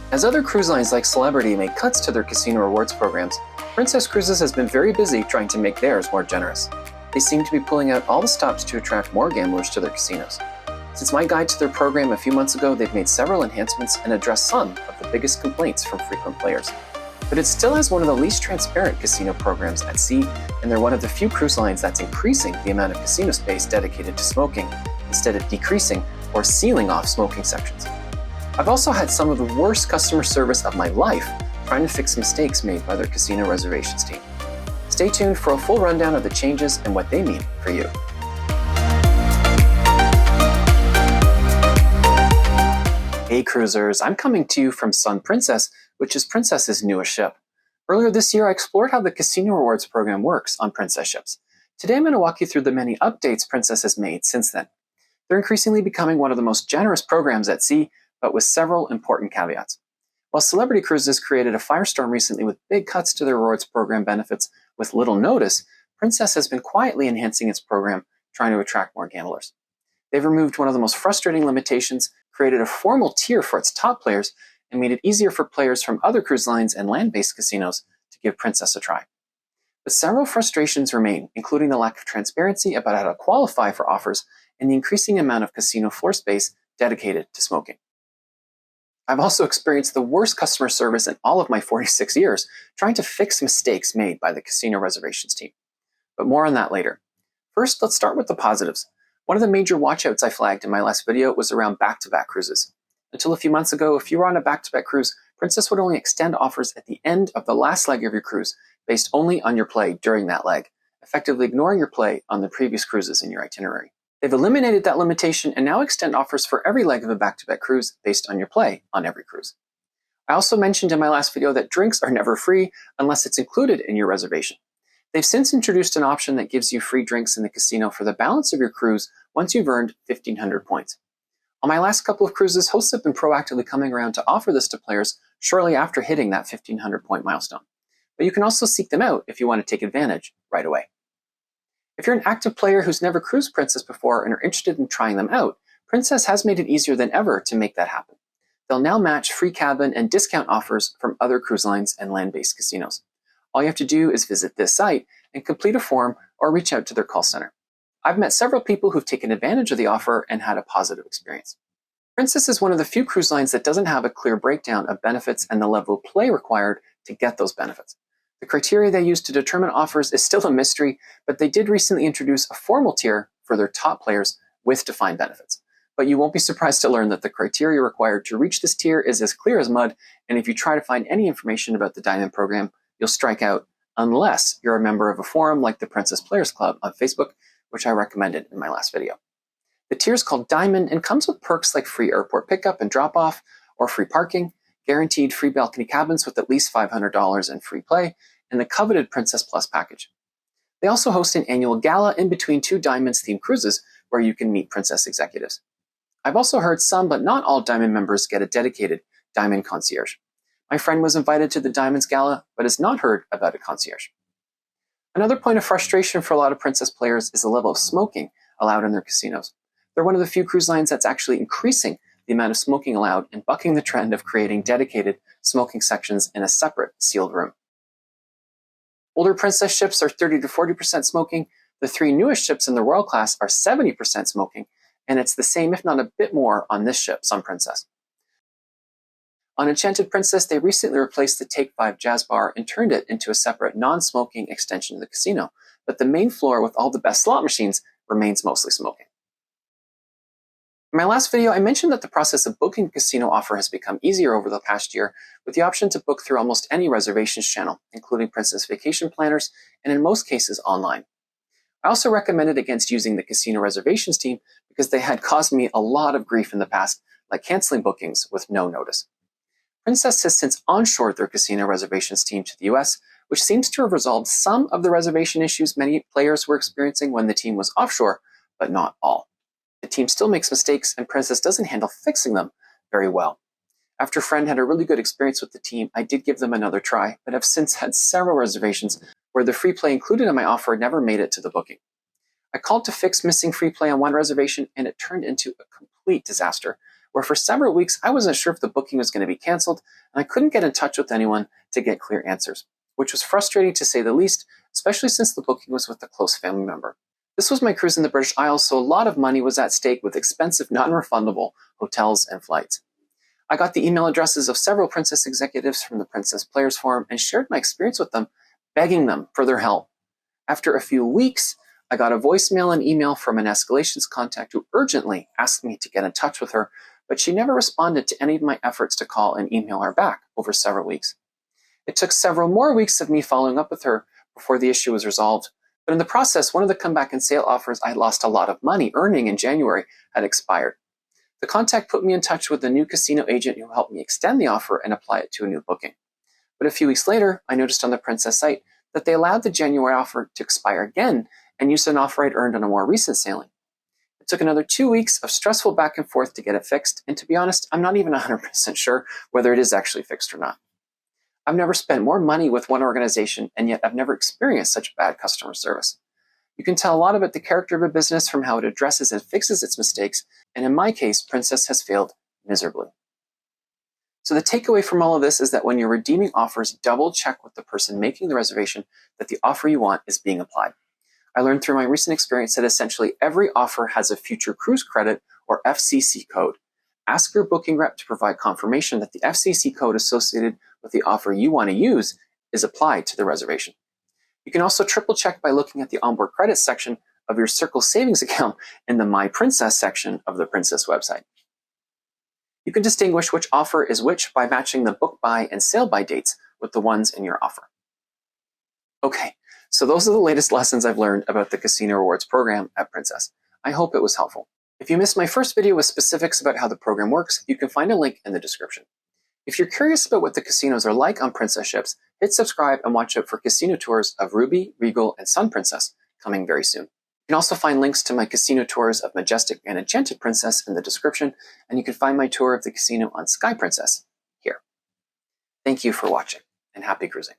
As other cruise lines like Celebrity make cuts to their casino rewards programs, Princess Cruises has been very busy trying to make theirs more generous. They seem to be pulling out all the stops to attract more gamblers to their casinos. Since my guide to their program a few months ago, they've made several enhancements and addressed some of the biggest complaints from frequent players. But it still has one of the least transparent casino programs at sea, and they're one of the few cruise lines that's increasing the amount of casino space dedicated to smoking, instead of decreasing or sealing off smoking sections. I've also had some of the worst customer service of my life trying to fix mistakes made by their casino reservations team. Stay tuned for a full rundown of the changes and what they mean for you. Hey cruisers, I'm coming to you from Sun Princess, which is Princess's newest ship. Earlier this year, I explored how the casino rewards program works on Princess ships. Today I'm going to walk you through the many updates Princess has made since then. They're increasingly becoming one of the most generous programs at sea, but with several important caveats. While Celebrity Cruises created a firestorm recently with big cuts to their rewards program benefits with little notice, Princess has been quietly enhancing its program, trying to attract more gamblers. They've removed one of the most frustrating limitations, created a formal tier for its top players, and made it easier for players from other cruise lines and land-based casinos to give Princess a try. But several frustrations remain, including the lack of transparency about how to qualify for offers and the increasing amount of casino floor space dedicated to smoking. I've also experienced the worst customer service in all of my 46 years trying to fix mistakes made by the casino reservations team. But more on that later. First, let's start with the positives. One of the major watchouts I flagged in my last video was around back-to-back cruises. Until a few months ago, if you were on a back-to-back cruise, Princess would only extend offers at the end of the last leg of your cruise based only on your play during that leg, effectively ignoring your play on the previous cruises in your itinerary. They've eliminated that limitation and now extend offers for every leg of a back-to-back cruise based on your play on every cruise. I also mentioned in my last video that drinks are never free unless it's included in your reservation. They've since introduced an option that gives you free drinks in the casino for the balance of your cruise once you've earned 1,500 points. On my last couple of cruises, hosts have been proactively coming around to offer this to players shortly after hitting that 1,500 point milestone. But you can also seek them out if you want to take advantage right away. If you're an active player who's never cruised Princess before and are interested in trying them out, Princess has made it easier than ever to make that happen. They'll now match free cabin and discount offers from other cruise lines and land-based casinos. All you have to do is visit this site and complete a form or reach out to their call center. I've met several people who've taken advantage of the offer and had a positive experience. Princess is one of the few cruise lines that doesn't have a clear breakdown of benefits and the level of play required to get those benefits. The criteria they use to determine offers is still a mystery, but they did recently introduce a formal tier for their top players with defined benefits. But you won't be surprised to learn that the criteria required to reach this tier is as clear as mud, and if you try to find any information about the Diamond program, you'll strike out unless you're a member of a forum like the Princess Players Club on Facebook, which I recommended in my last video. The tier is called Diamond and comes with perks like free airport pickup and drop-off or free parking, guaranteed free balcony cabins with at least $500 in free play, and the coveted Princess Plus package. They also host an annual gala in between two Diamonds-themed cruises where you can meet Princess executives. I've also heard some, but not all Diamond members get a dedicated Diamond concierge. My friend was invited to the Diamonds Gala, but has not heard about a concierge. Another point of frustration for a lot of Princess players is the level of smoking allowed in their casinos. They're one of the few cruise lines that's actually increasing the amount of smoking allowed and bucking the trend of creating dedicated smoking sections in a separate sealed room. Older Princess ships are 30 to 40% smoking. The three newest ships in the Royal class are 70% smoking, and it's the same, if not a bit more, on this ship, Sun Princess. On Enchanted Princess, they recently replaced the Take 5 Jazz Bar and turned it into a separate non-smoking extension of the casino, but the main floor with all the best slot machines remains mostly smoking. In my last video, I mentioned that the process of booking a casino offer has become easier over the past year, with the option to book through almost any reservations channel, including Princess Vacation Planners, and in most cases online. I also recommended against using the casino reservations team because they had caused me a lot of grief in the past, like canceling bookings with no notice. Princess has since onshored their casino reservations team to the US, which seems to have resolved some of the reservation issues many players were experiencing when the team was offshore, but not all. The team still makes mistakes, and Princess doesn't handle fixing them very well. After a friend had a really good experience with the team, I did give them another try, but have since had several reservations where the free play included in my offer never made it to the booking. I called to fix missing free play on one reservation, and it turned into a complete disaster, where for several weeks I wasn't sure if the booking was going to be canceled, and I couldn't get in touch with anyone to get clear answers, which was frustrating to say the least, especially since the booking was with a close family member. This was my cruise in the British Isles, so a lot of money was at stake with expensive, non-refundable hotels and flights. I got the email addresses of several Princess executives from the Princess Players Forum and shared my experience with them, begging them for their help. After a few weeks, I got a voicemail and email from an escalations contact who urgently asked me to get in touch with her, but she never responded to any of my efforts to call and email her back over several weeks. It took several more weeks of me following up with her before the issue was resolved, but in the process, one of the comeback and sale offers I lost a lot of money earning in January had expired. The contact put me in touch with a new casino agent who helped me extend the offer and apply it to a new booking. But a few weeks later, I noticed on the Princess site that they allowed the January offer to expire again and used an offer I'd earned on a more recent sailing. It took another 2 weeks of stressful back and forth to get it fixed, and to be honest, I'm not even 100% sure whether it is actually fixed or not. I've never spent more money with one organization, and yet I've never experienced such bad customer service. You can tell a lot about the character of a business from how it addresses and fixes its mistakes, and in my case, Princess has failed miserably. So the takeaway from all of this is that when you're redeeming offers, double check with the person making the reservation that the offer you want is being applied. I learned through my recent experience that essentially every offer has a future cruise credit or FCC code. Ask your booking rep to provide confirmation that the FCC code associated with the offer you want to use is applied to the reservation. You can also triple check by looking at the onboard credits section of your Circle savings account in the My Princess section of the Princess website. You can distinguish which offer is which by matching the book by and sail by dates with the ones in your offer. Okay, so those are the latest lessons I've learned about the Casino Rewards program at Princess. I hope it was helpful. If you missed my first video with specifics about how the program works, you can find a link in the description. If you're curious about what the casinos are like on Princess ships, hit subscribe and watch out for casino tours of Ruby, Regal, and Sun Princess coming very soon. You can also find links to my casino tours of Majestic and Enchanted Princess in the description, and you can find my tour of the casino on Sky Princess here. Thank you for watching, and happy cruising.